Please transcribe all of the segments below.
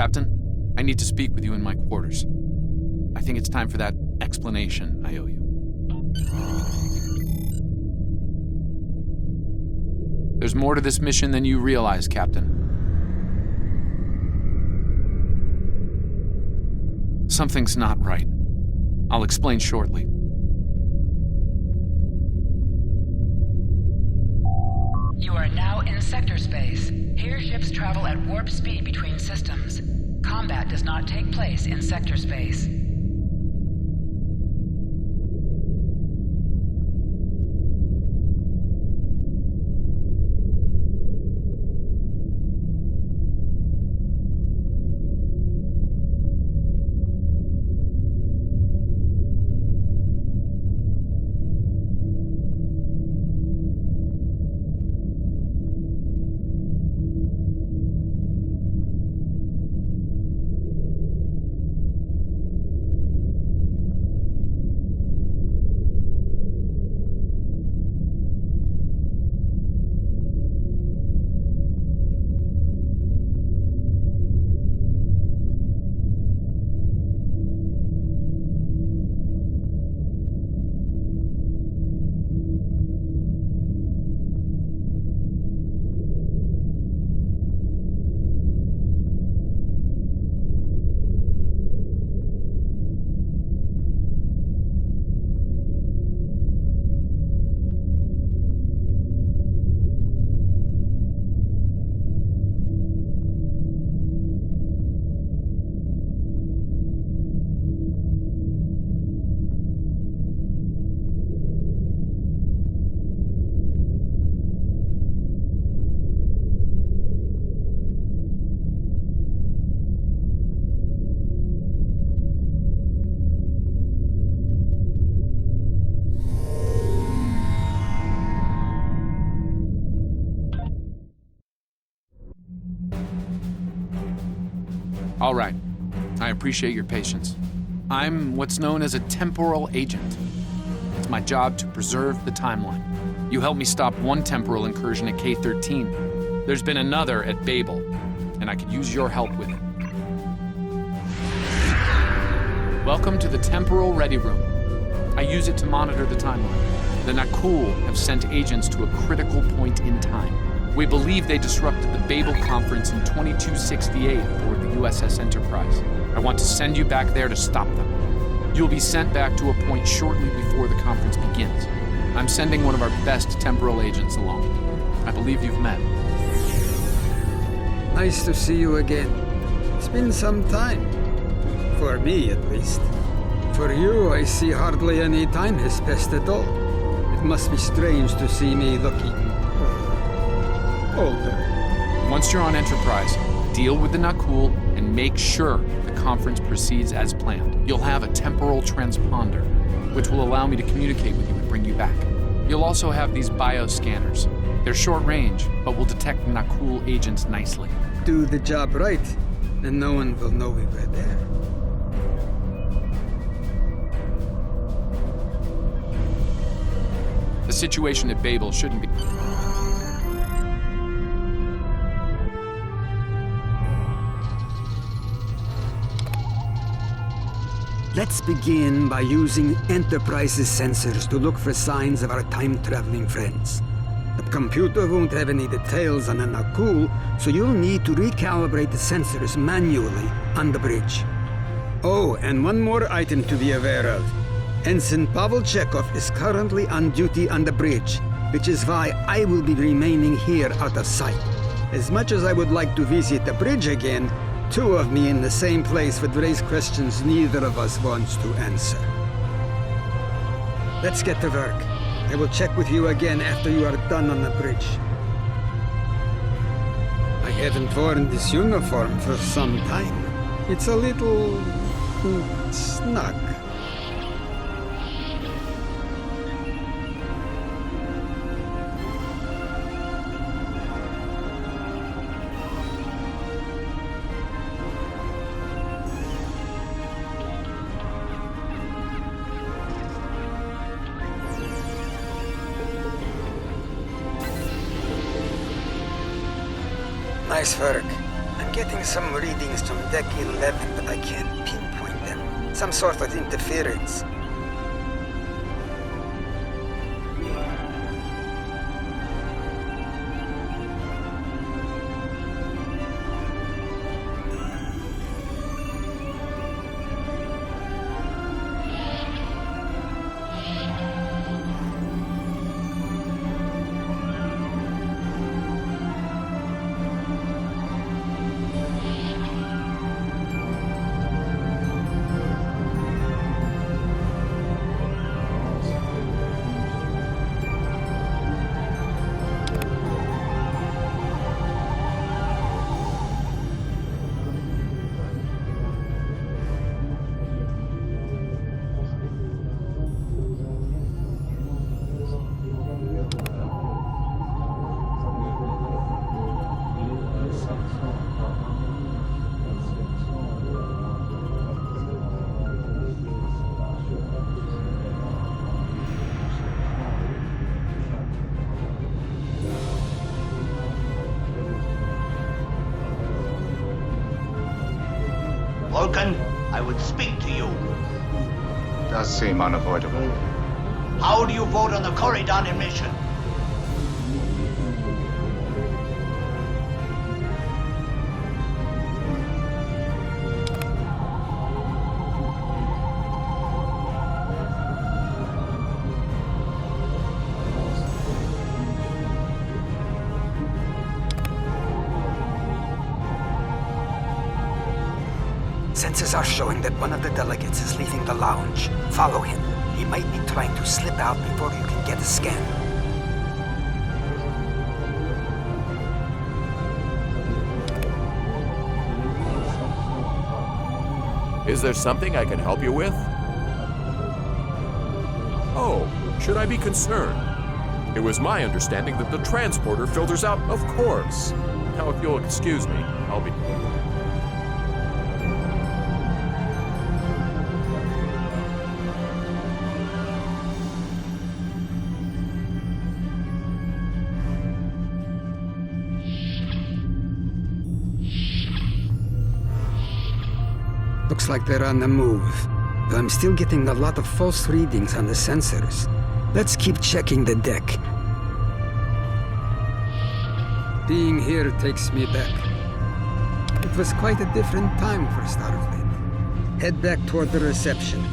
Captain, I need to speak with you in my quarters. I think it's time for that explanation I owe you. There's more to this mission than you realize, Captain. Something's not right. I'll explain shortly. You are now in sector space. Here ships travel at warp speed between systems. Combat does not take place in sector space. All right. I appreciate your patience. I'm what's known as a temporal agent. It's my job to preserve the timeline. You helped me stop one temporal incursion at K-13. There's been another at Babel, and I could use your help with it. Welcome to the Temporal Ready Room. I use it to monitor the timeline. The Nakul have sent agents to a critical point in time. We believe they disrupted the Babel conference in 2268 aboard the USS Enterprise. I want to send you back there to stop them. You'll be sent back to a point shortly before the conference begins. I'm sending one of our best temporal agents along. I believe you've met. Nice to see you again. It's been some time. For me, at least. For you, I see hardly any time has passed at all. It must be strange to see me looking older. Once you're on Enterprise, deal with the Nakul and make sure the conference proceeds as planned. You'll have a temporal transponder, which will allow me to communicate with you and bring you back. You'll also have these bioscanners. They're short range, but will detect Nakul agents nicely. Do the job right, and no one will know we were there. The situation at Babel shouldn't be... Let's begin by using Enterprise's sensors to look for signs of our time-traveling friends. The computer won't have any details on a Nakul, so you'll need to recalibrate the sensors manually on the bridge. Oh, and one more item to be aware of. Ensign Pavel Chekhov is currently on duty on the bridge, which is why I will be remaining here out of sight. As much as I would like to visit the bridge again, two of me in the same place would raise questions neither of us wants to answer. Let's get to work. I will check with you again after you are done on the bridge. I haven't worn this uniform for some time. It's a little... snug. Nice work. I'm getting some readings from Deck 11, but I can't pinpoint them. Some sort of interference. Vulcan, I would speak to you. Does seem unavoidable. How do you vote on the Corridon emission? Sensors are showing that one of the delegates is leaving the lounge. Follow him. He might be trying to slip out before you can get a scan. Is there something I can help you with? Oh, should I be concerned? It was my understanding that the transporter filters out, of course. Now, if you'll excuse me, I'll be... Looks like they're on the move, but I'm still getting a lot of false readings on the sensors. Let's keep checking the deck. Being here takes me back. It was quite a different time for Starfleet. Head back toward the reception.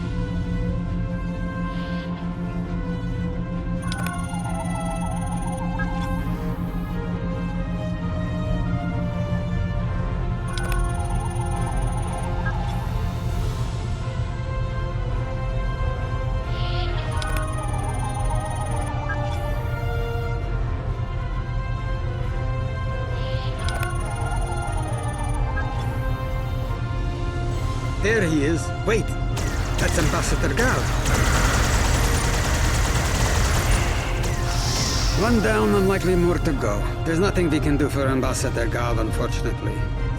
There he is. Wait, that's Ambassador Gal. One down, unlikely more to go. There's nothing we can do for Ambassador Gal, unfortunately.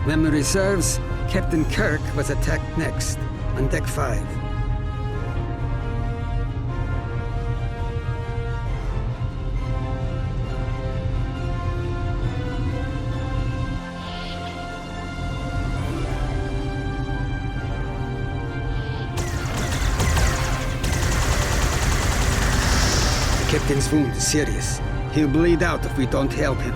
Memory serves, Captain Kirk was attacked next, on Deck 5. Captain's wound is serious. He'll bleed out if we don't help him.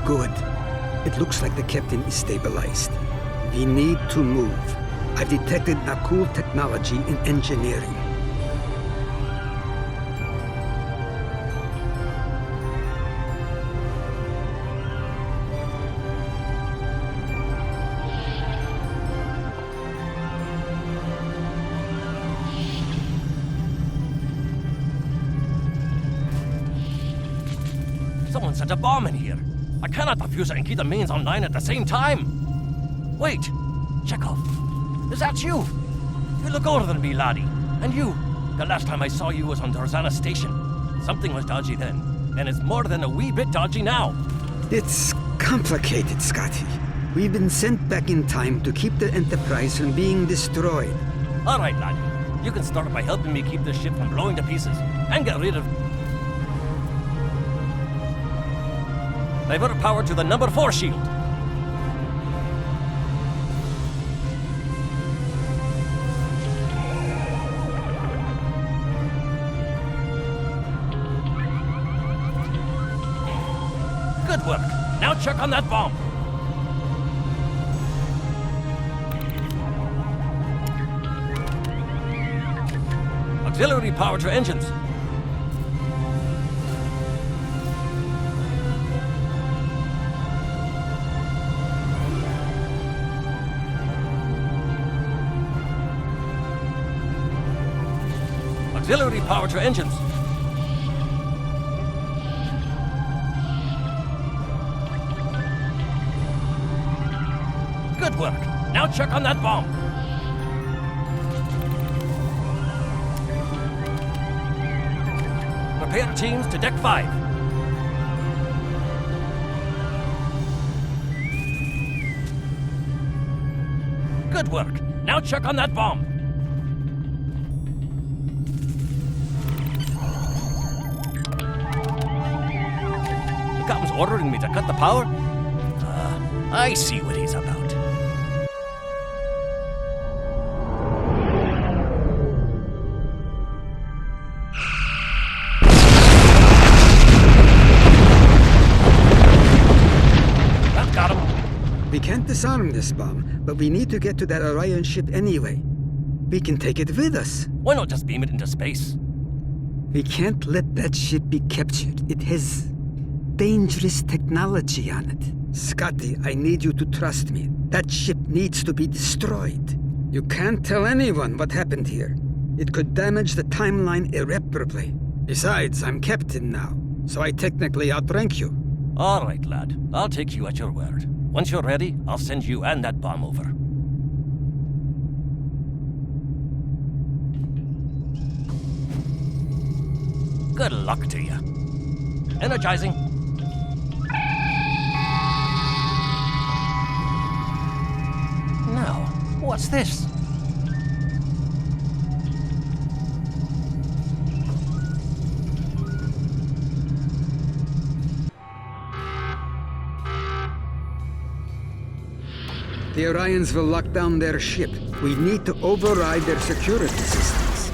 Good. It looks like the captain is stabilized. We need to move. I've detected Nakul technology in engineering. Someone set a bomb in here. I cannot defuse it and keep the mains online at the same time. Wait, Chekhov, is that you? You look older than me, laddie. And you, the last time I saw you was on Dorzana Station. Something was dodgy then, and it's more than a wee bit dodgy now. It's complicated, Scotty. We've been sent back in time to keep the Enterprise from being destroyed. All right, laddie. You can start by helping me keep this ship from blowing to pieces and get rid of... Divert power to the number 4 shield. Good work. Now check on that bomb. Auxiliary power to engines. Auxiliary power to engines. Good work. Now check on that bomb. Prepare teams to deck 5. Good work. Now check on that bomb. The captain's ordering me to cut the power? I see what he's about. That got him. We can't disarm this bomb, but we need to get to that Orion ship anyway. We can take it with us. Why not just beam it into space? We can't let that ship be captured. It has dangerous technology on it. Scotty, I need you to trust me. That ship needs to be destroyed. You can't tell anyone what happened here. It could damage the timeline irreparably. Besides, I'm captain now, so I technically outrank you. All right, lad. I'll take you at your word. Once you're ready, I'll send you and that bomb over. Good luck to you. Energizing. Now, what's this? The Orions will lock down their ship. We need to override their security systems.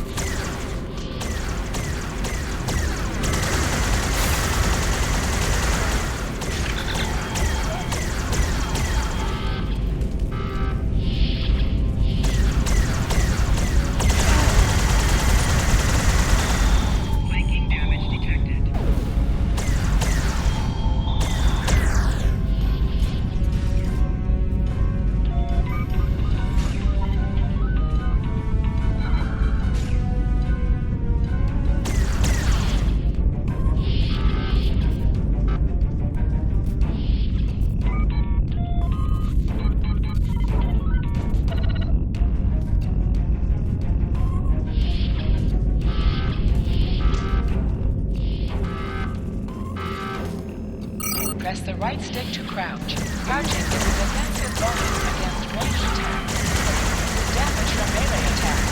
Flanking damage detected. Press the right stick to crouch. Crouching is a defensive bonus against ranged attacks. Damage from melee attacks.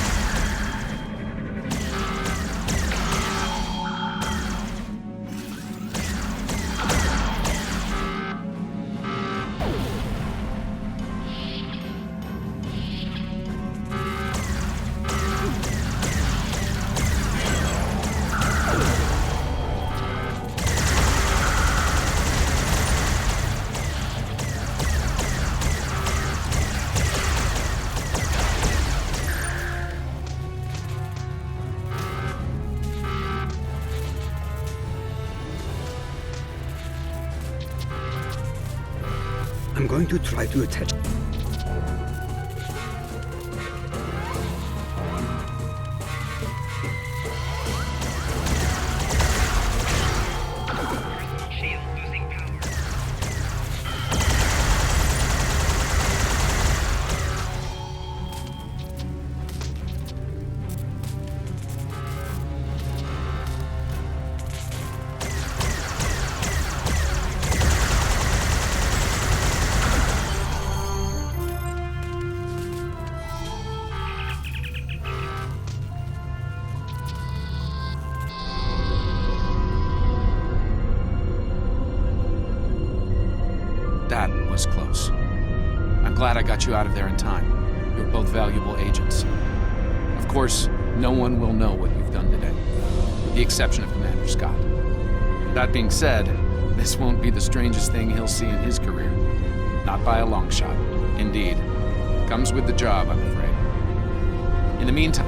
I'm going to try to attach... Shield losing power. glad I got you out of there in time. You're both valuable agents. Of course, no one will know what you've done today, with the exception of Commander Scott. That being said, this won't be the strangest thing he'll see in his career. Not by a long shot. Indeed. Comes with the job, I'm afraid. In the meantime...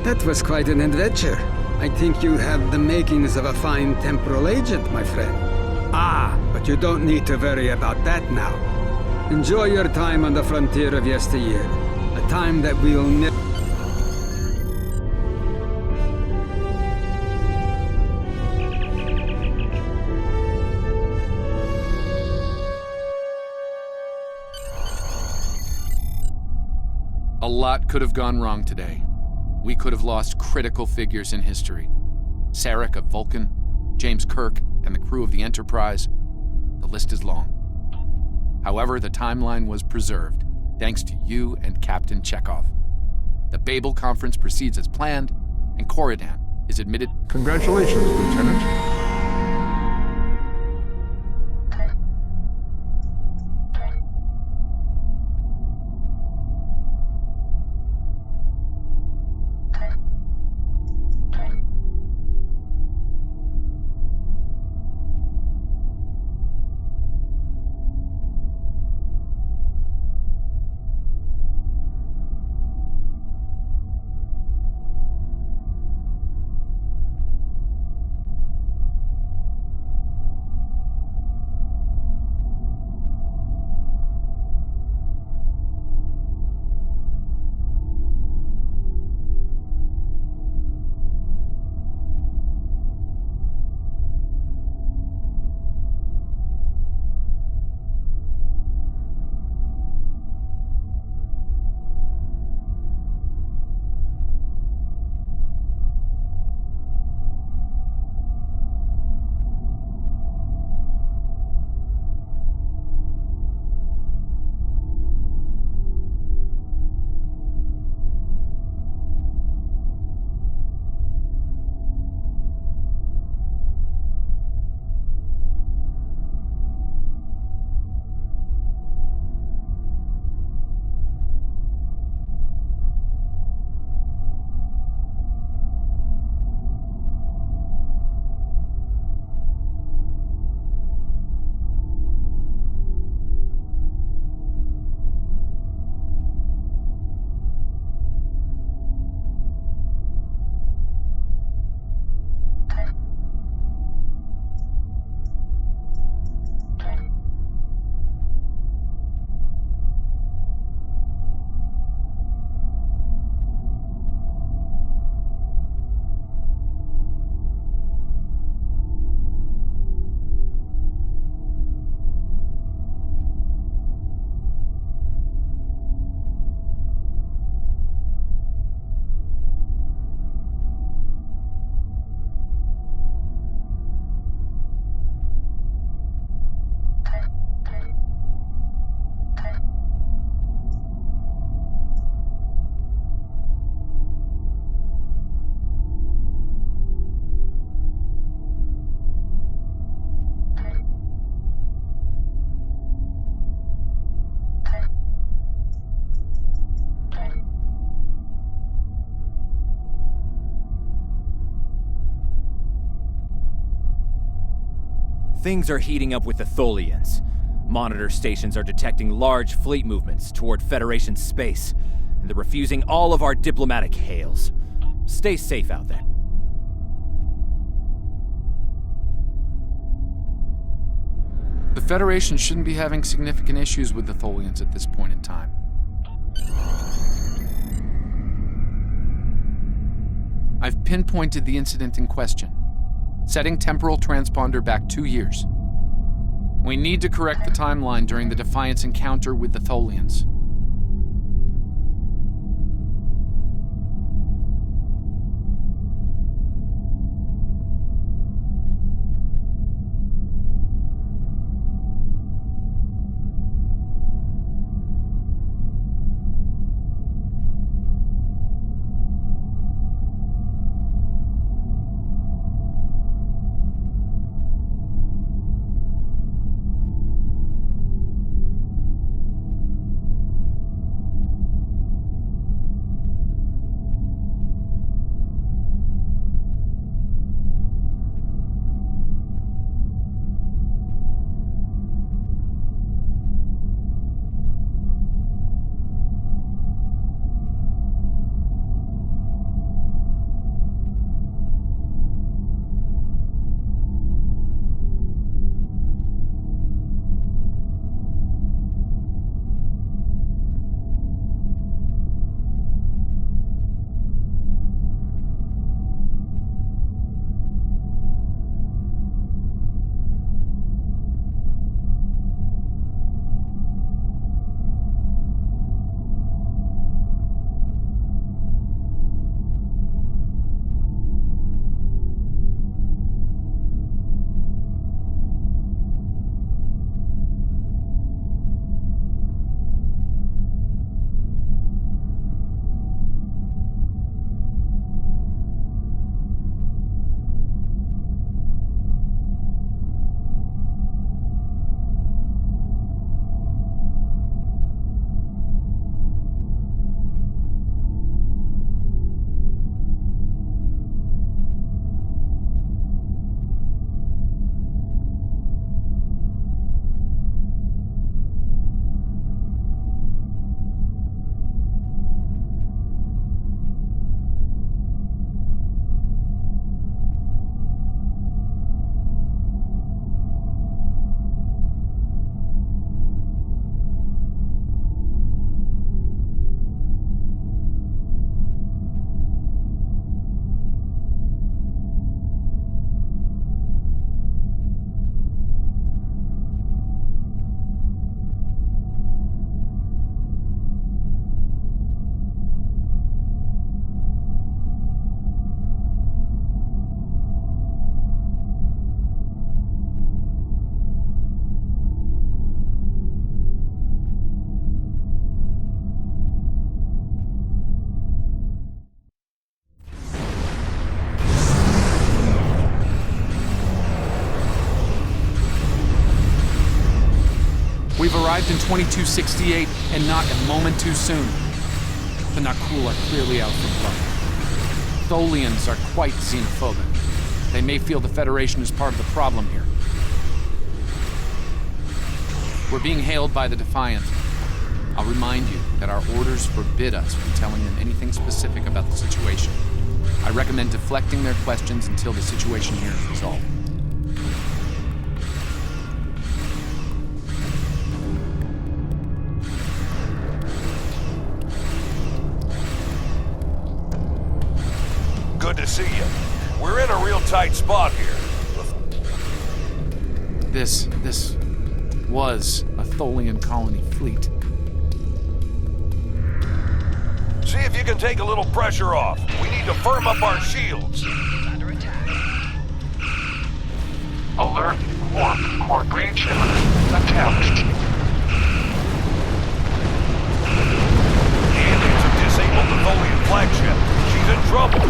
That was quite an adventure. I think you have the makings of a fine temporal agent, my friend. Ah, but you don't need to worry about that now. Enjoy your time on the frontier of yesteryear. A time that we'll never... A lot could have gone wrong today. We could have lost critical figures in history. Sarek of Vulcan, James Kirk, and the crew of the Enterprise. The list is long. However, the timeline was preserved, thanks to you and Captain Chekhov. The Babel Conference proceeds as planned, and Corridan is admitted... Congratulations, Lieutenant. Things are heating up with the Tholians. Monitor stations are detecting large fleet movements toward Federation space, and they're refusing all of our diplomatic hails. Stay safe out there. The Federation shouldn't be having significant issues with the Tholians at this point in time. I've pinpointed the incident in question, setting temporal transponder back 2 years. We need to correct the timeline during the Defiance encounter with the Tholians. arrived in 2268 and not a moment too soon. The Nakul are clearly out for blood. Tholians are quite xenophobic. They may feel the Federation is part of the problem here. We're being hailed by the Defiant. I'll remind you that our orders forbid us from telling them anything specific about the situation. I recommend deflecting their questions until the situation here is resolved. Good to see you. We're in a real tight spot here. This was a Tholian colony fleet. See if you can take a little pressure off. We need to firm up our shields. Under attack. Alert, warp, core breach imminent. Attempt. The aliens have disabled the Tholian flagship. She's in trouble.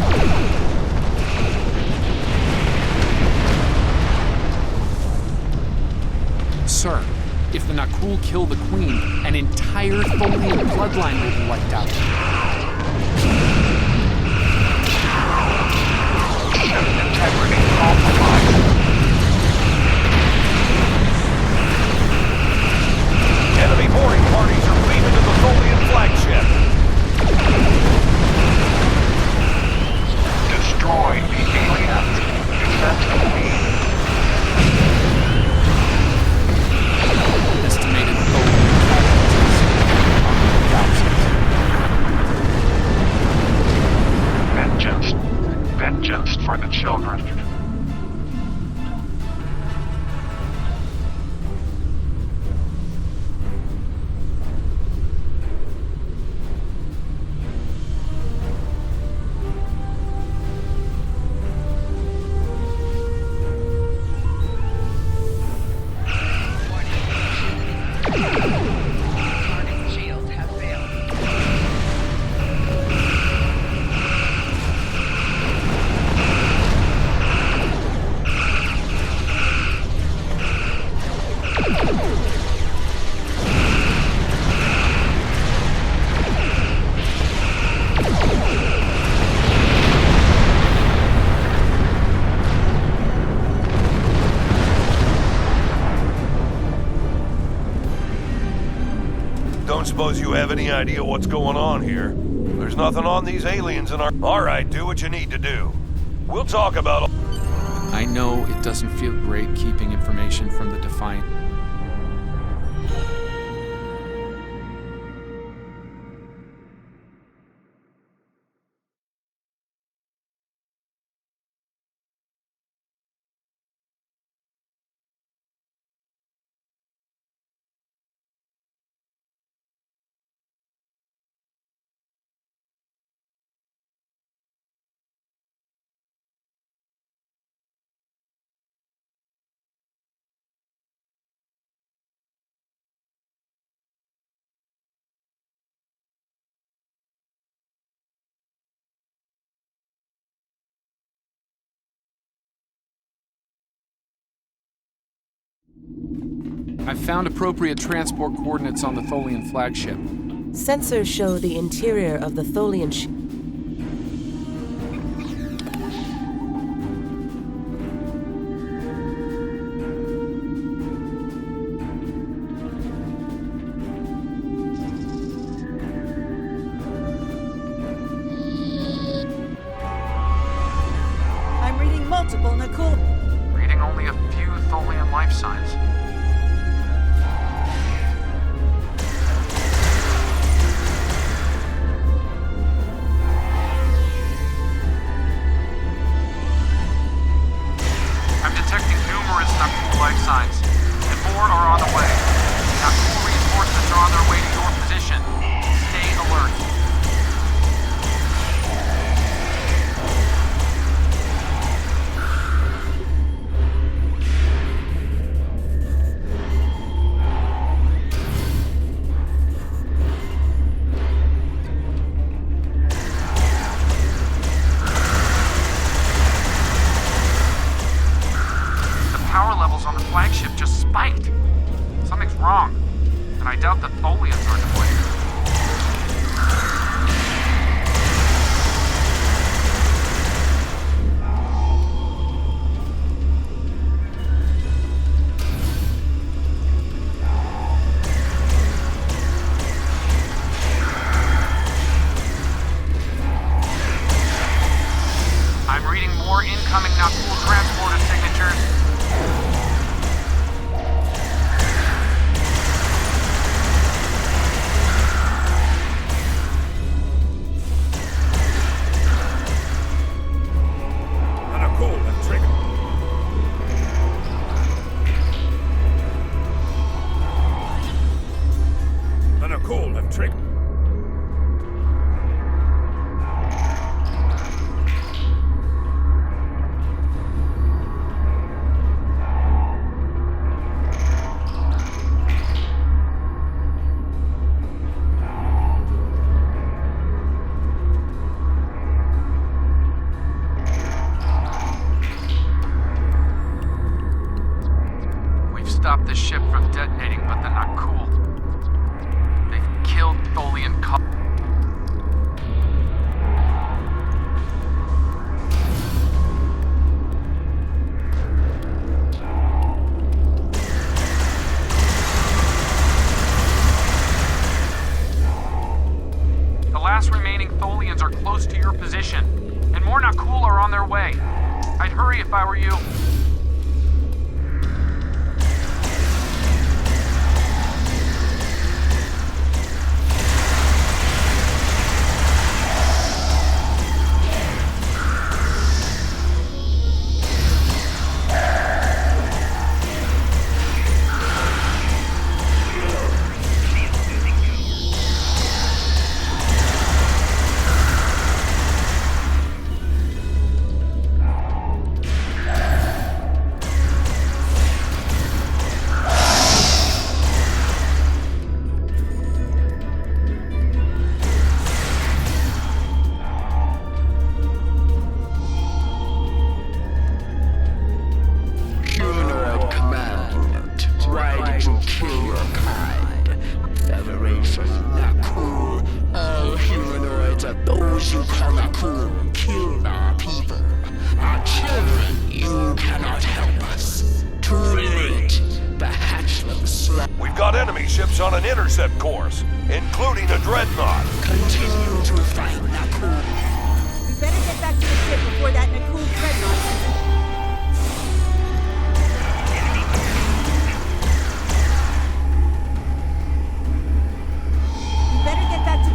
Sir, if the Nakul kill the Queen, an entire Tholian bloodline will be wiped out. Ship integrity compromised. Enemy boarding parties are leaving to the Tholian flagship. Destroy the aliens. Defend the Queen. Estimated Tholian casualties are thousands. Vengeance for the children. Target shields have failed. Don't suppose you have any idea what's going on here? There's nothing on these aliens in our... All right, do what you need to do. We'll talk about... I know it doesn't feel great keeping information from the Defiant. I've found appropriate transport coordinates on the Tholian flagship. Sensors show the interior of the Tholian ship. I'm reading multiple Nakul. Reading only a few Tholian life signs. last remaining Tholians are close to your position, and more Nakul are on their way. I'd hurry if I were you. We've got enemy ships on an intercept course, including a dreadnought. Continue to fight Nakul. We better get back to the ship before that Nakul dreadnought. We better get back to...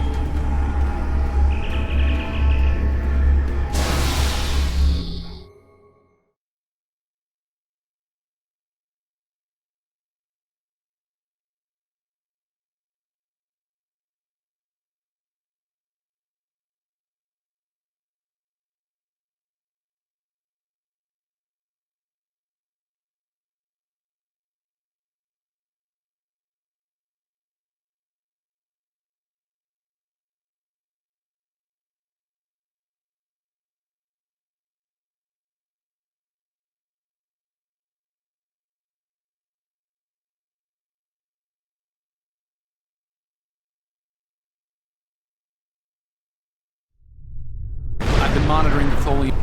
I've been monitoring the Tholian.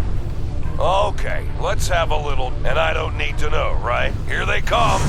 Okay, let's have a little, and I don't need to know, right? Here they come.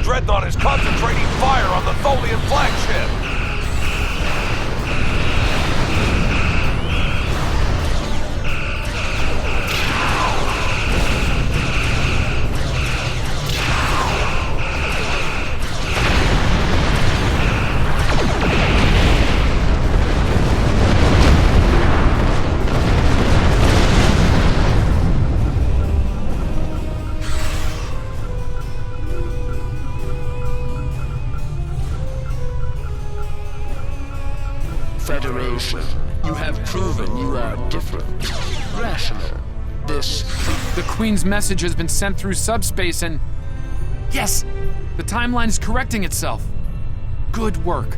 Dreadnought is concentrating fire on the Tholian flagship. Federation, you have proven you are different, rational. The Queen's message has been sent through subspace and... Yes! The timeline is correcting itself. Good work.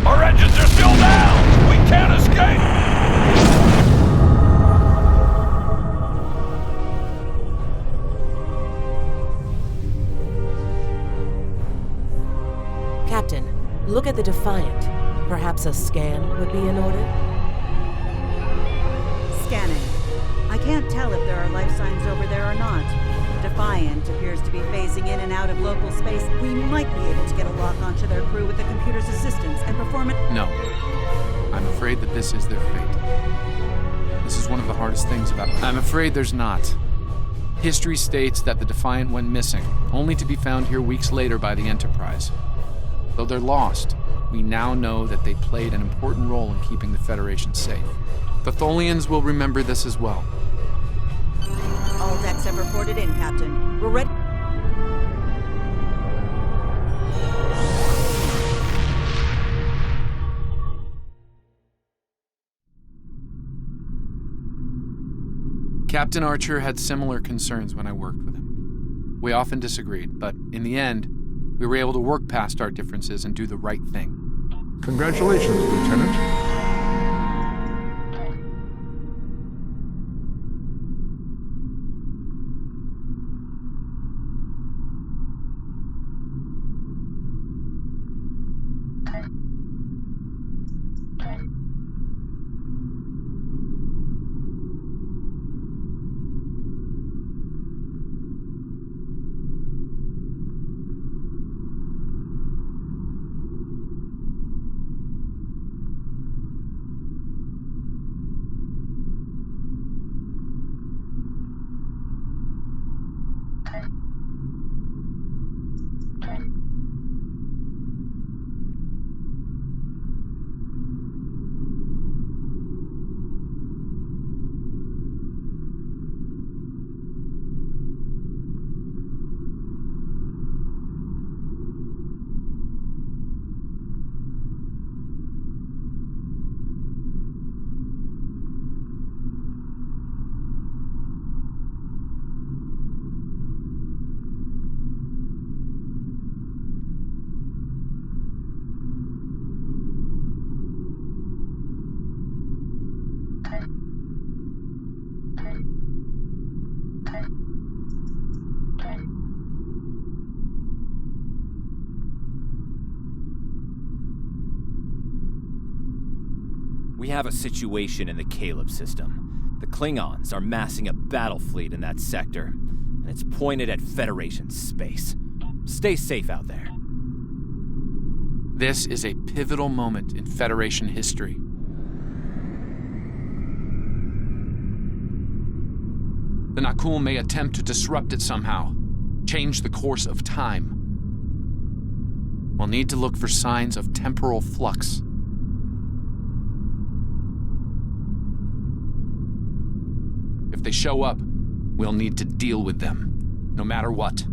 Our engines are still down! We can't escape! Captain, Look at the Defiant. Perhaps a scan would be in order? Scanning. I can't tell if there are life signs over there or not. Defiant appears to be phasing in and out of local space. We might be able to get a lock onto their crew with the computer's assistance and perform it. No. I'm afraid that this is their fate. This is one of the hardest things about it. I'm afraid there's not. History states that the Defiant went missing, only to be found here weeks later by the Enterprise. Though they're lost, we now know that they played an important role in keeping the Federation safe. The Tholians will remember this as well. All decks have reported in, Captain. We're ready. Captain Archer had similar concerns when I worked with him. We often disagreed, but in the end, we were able to work past our differences and do the right thing. Congratulations, Lieutenant. We have a situation in the Caleb system. The Klingons are massing a battle fleet in that sector, and it's pointed at Federation space. Stay safe out there. This is a pivotal moment in Federation history. The Nakul may attempt to disrupt it somehow, change the course of time. We'll need to look for signs of temporal flux. If they show up, we'll need to deal with them, no matter what.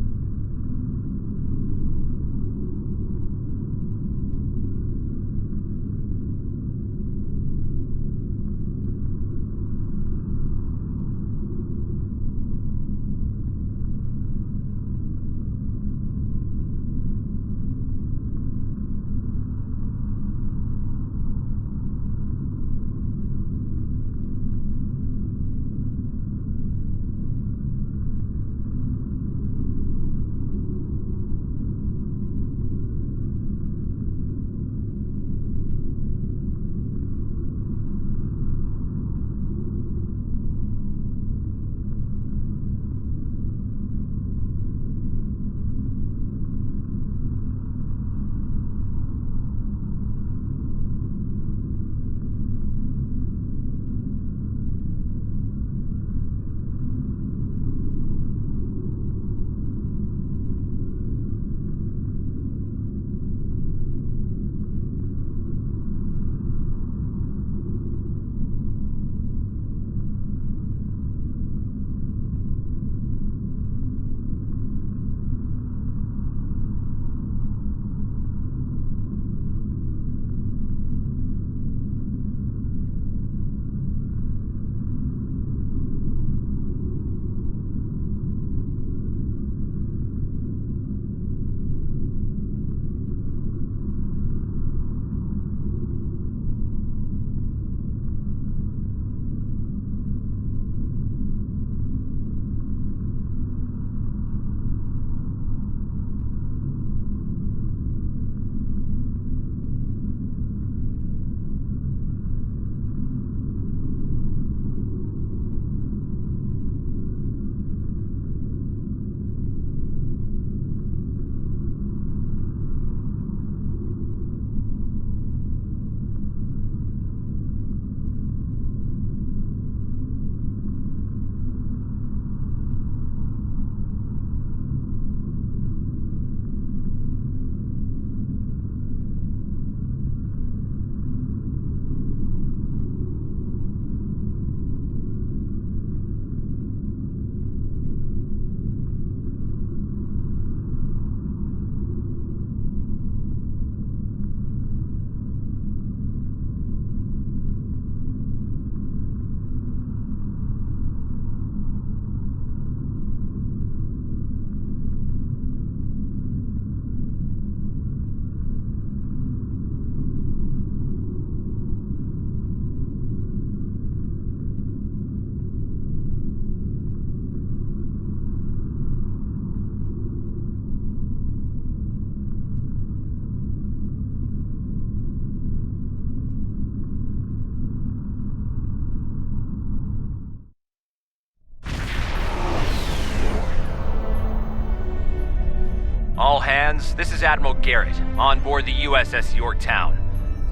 plans, this is Admiral Garrett, on board the USS Yorktown.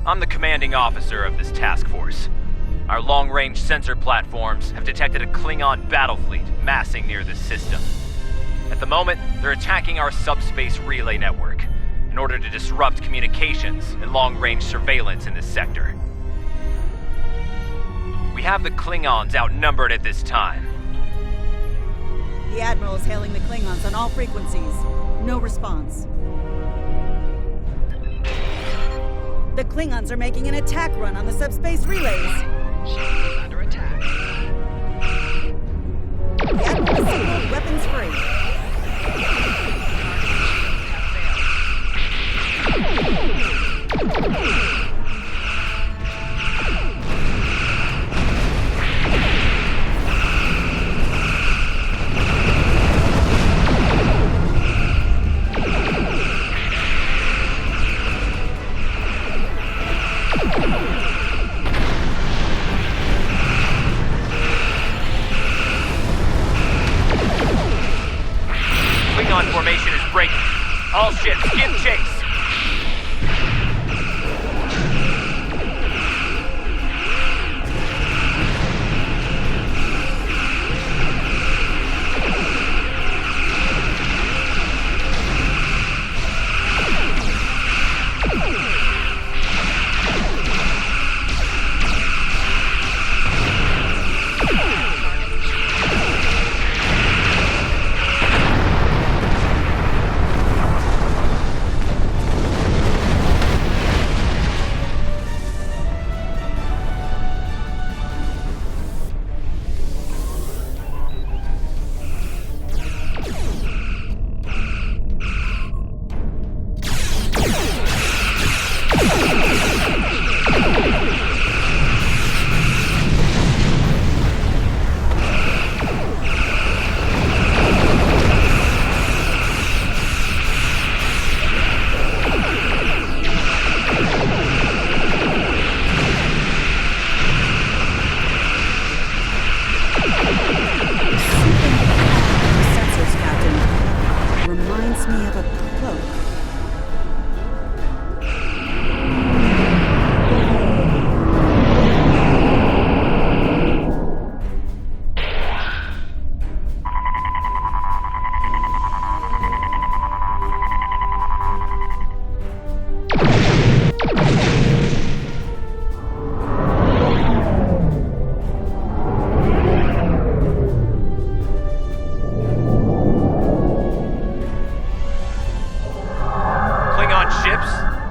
I'm the commanding officer of this task force. Our long-range sensor platforms have detected a Klingon battle fleet massing near this system. At the moment, they're attacking our subspace relay network in order to disrupt communications and long-range surveillance in this sector. We have the Klingons outnumbered at this time. The Admiral is hailing the Klingons on all frequencies. No response. The Klingons are making an attack run on the subspace relays. Ship is under attack. The Admiral is signaled weapons free. Klingon formation is breaking. All ships, give chase!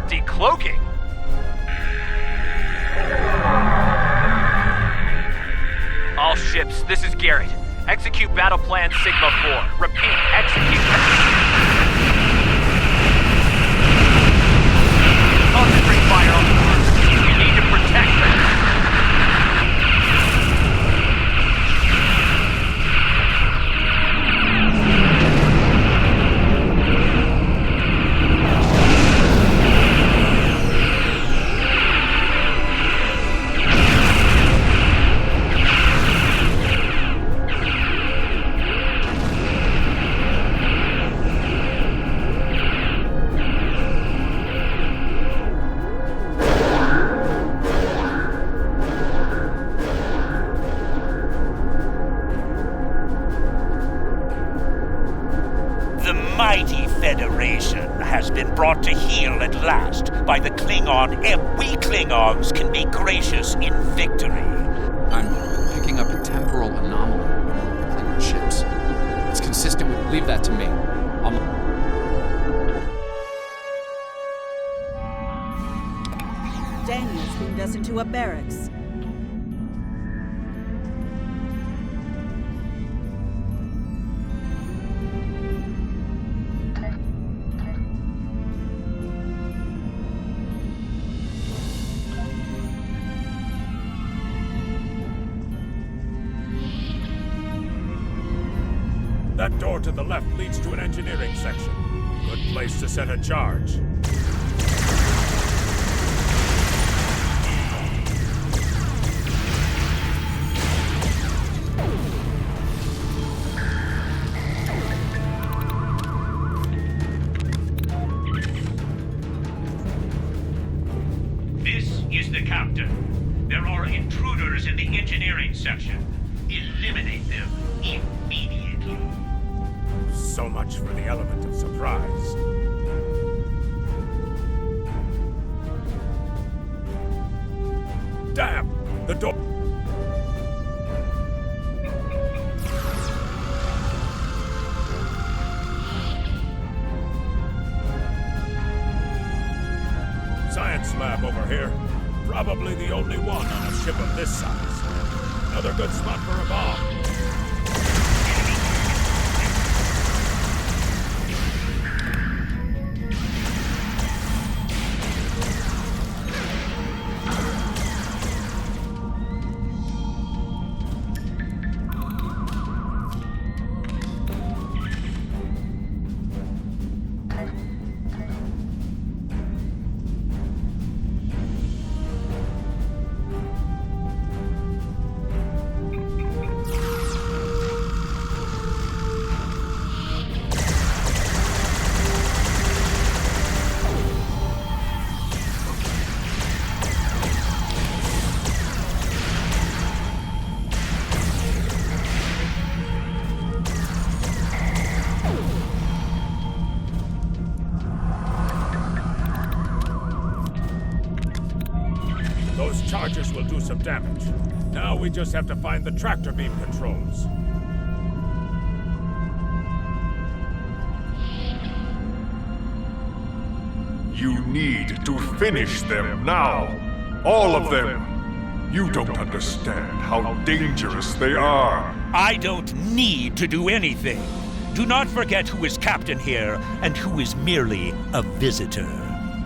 Decloaking? All ships, this is Garrett. Execute battle plan Sigma 4. Repeat, execute. Concentrate fire on the crew. We need to protect them. Mighty Federation has been brought to heel at last by the Klingon. We Klingons can be gracious in victory. I'm picking up a temporal anomaly in the Klingon ships. It's consistent with... Leave that to me. Daniels beamed us into a barracks. That door to the left leads to an engineering section. Good place to set a charge. is the captain. There are intruders in the engineering section. Eliminate them immediately. So much for the element of surprise. Damn! The door... Science lab over here. Probably the only one on a ship of this size. Another good spot for a bomb. Those charges will do some damage. Now we just have to find the tractor beam controls. You need to finish them now. All of them. You don't understand how dangerous they are. I don't need to do anything. Do not forget who is captain here and who is merely a visitor.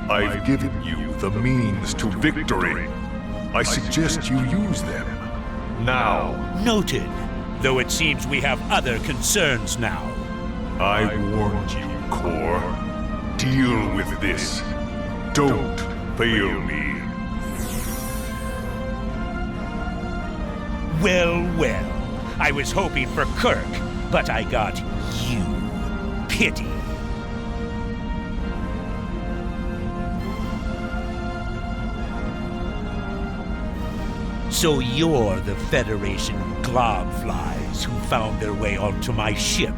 I've given you the means to victory. I suggest you use them. Now. Noted. Though it seems we have other concerns now. I warned you, Core. Deal with this. Don't fail me. Well, well. I was hoping for Kirk, but I got you. Pity. So you're the Federation globflies who found their way onto my ship.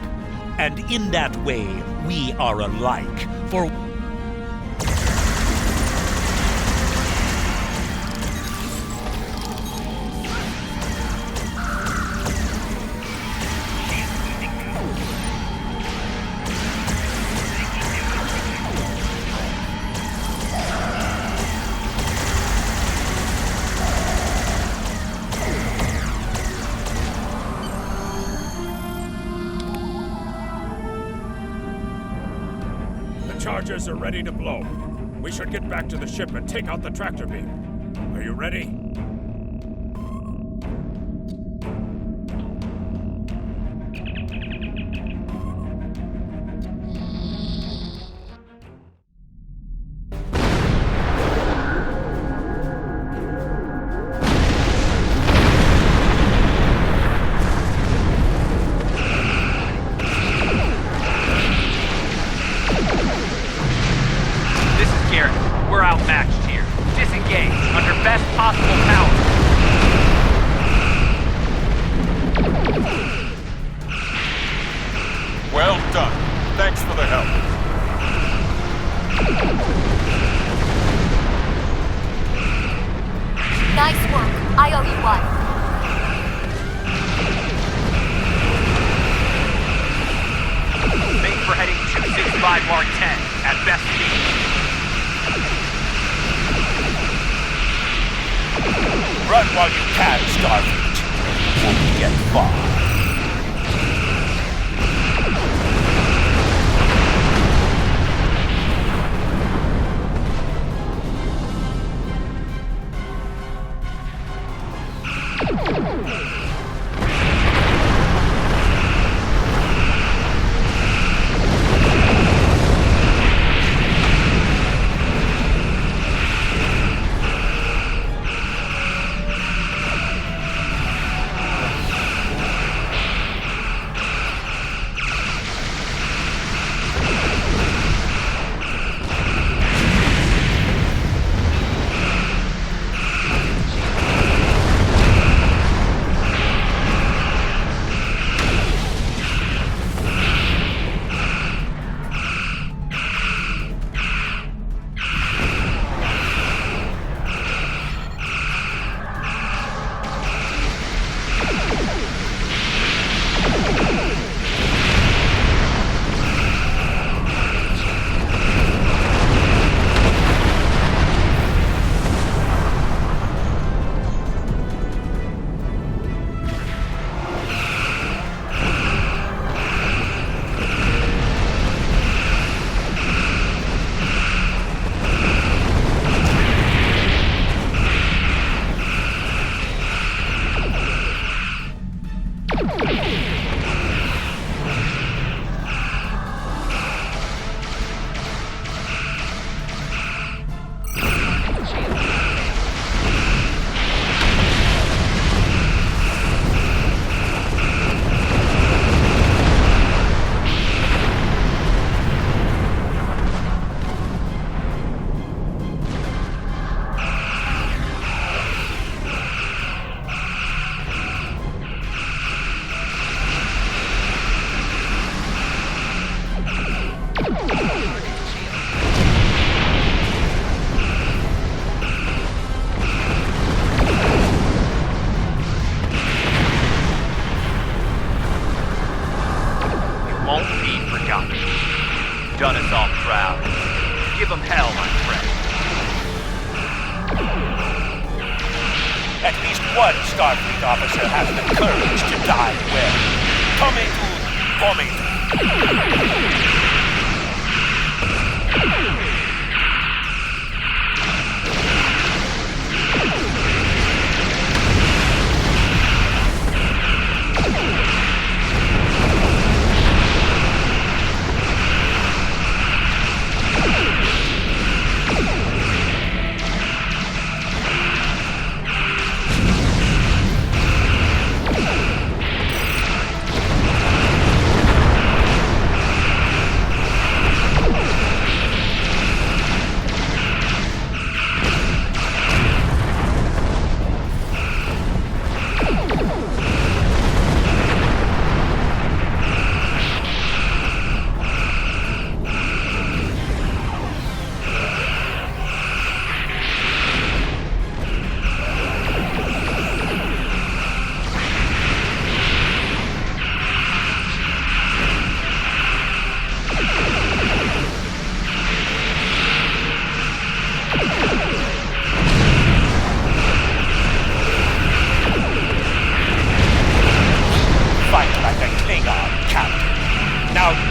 And in that way, we are alike. For Chargers are ready to blow. We should get back to the ship and take out the tractor beam. Are you ready? We're outmatched here. Disengage under best possible power. Well done. Thanks for the help. Nice work. I owe you one. Make for heading 265 Mark 10 at best speed. Run while you can, Starfleet. Won't get far. one Starfleet officer has the courage to die well. Tommy vomit.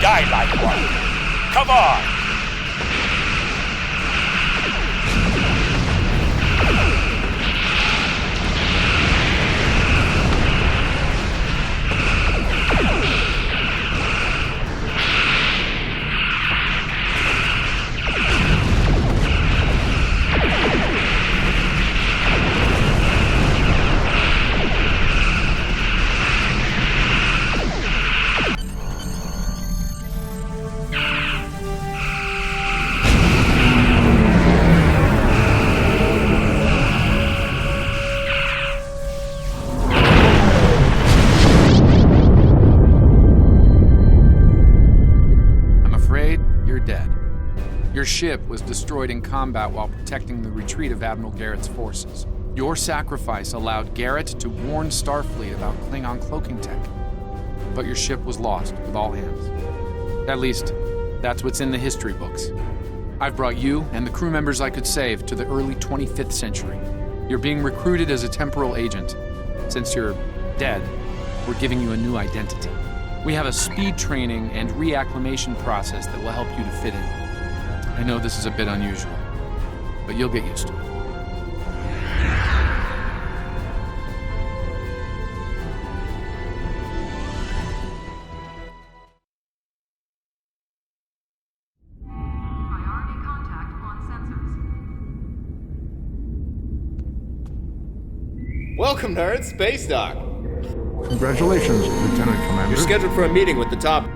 Die like one. Come on! Your ship was destroyed in combat while protecting the retreat of Admiral Garrett's forces. Your sacrifice allowed Garrett to warn Starfleet about Klingon cloaking tech. But your ship was lost with all hands. At least, that's what's in the history books. I've brought you and the crew members I could save to the early 25th century. You're being recruited as a temporal agent. Since you're dead, we're giving you a new identity. We have a speed training and reacclimation process that will help you to fit in. I know this is a bit unusual, but you'll get used to it. Priority contact on sensors. Welcome, nerds. Space Dock. Congratulations, Lieutenant Commander. You're scheduled for a meeting with the top.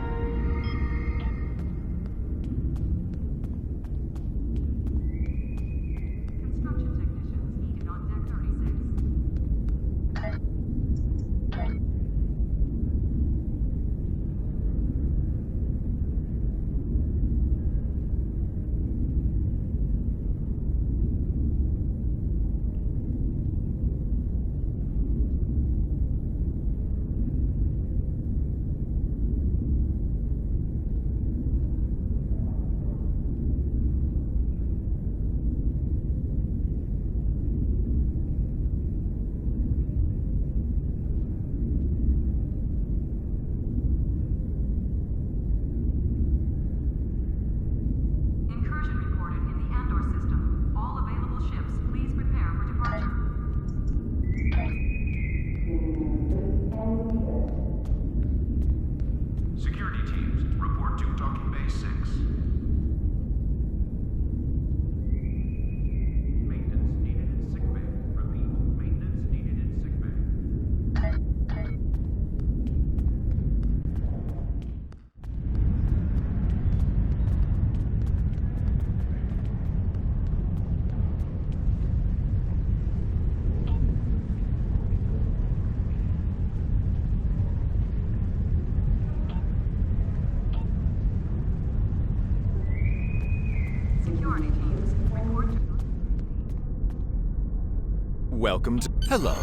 Welcome to... Hello.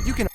You can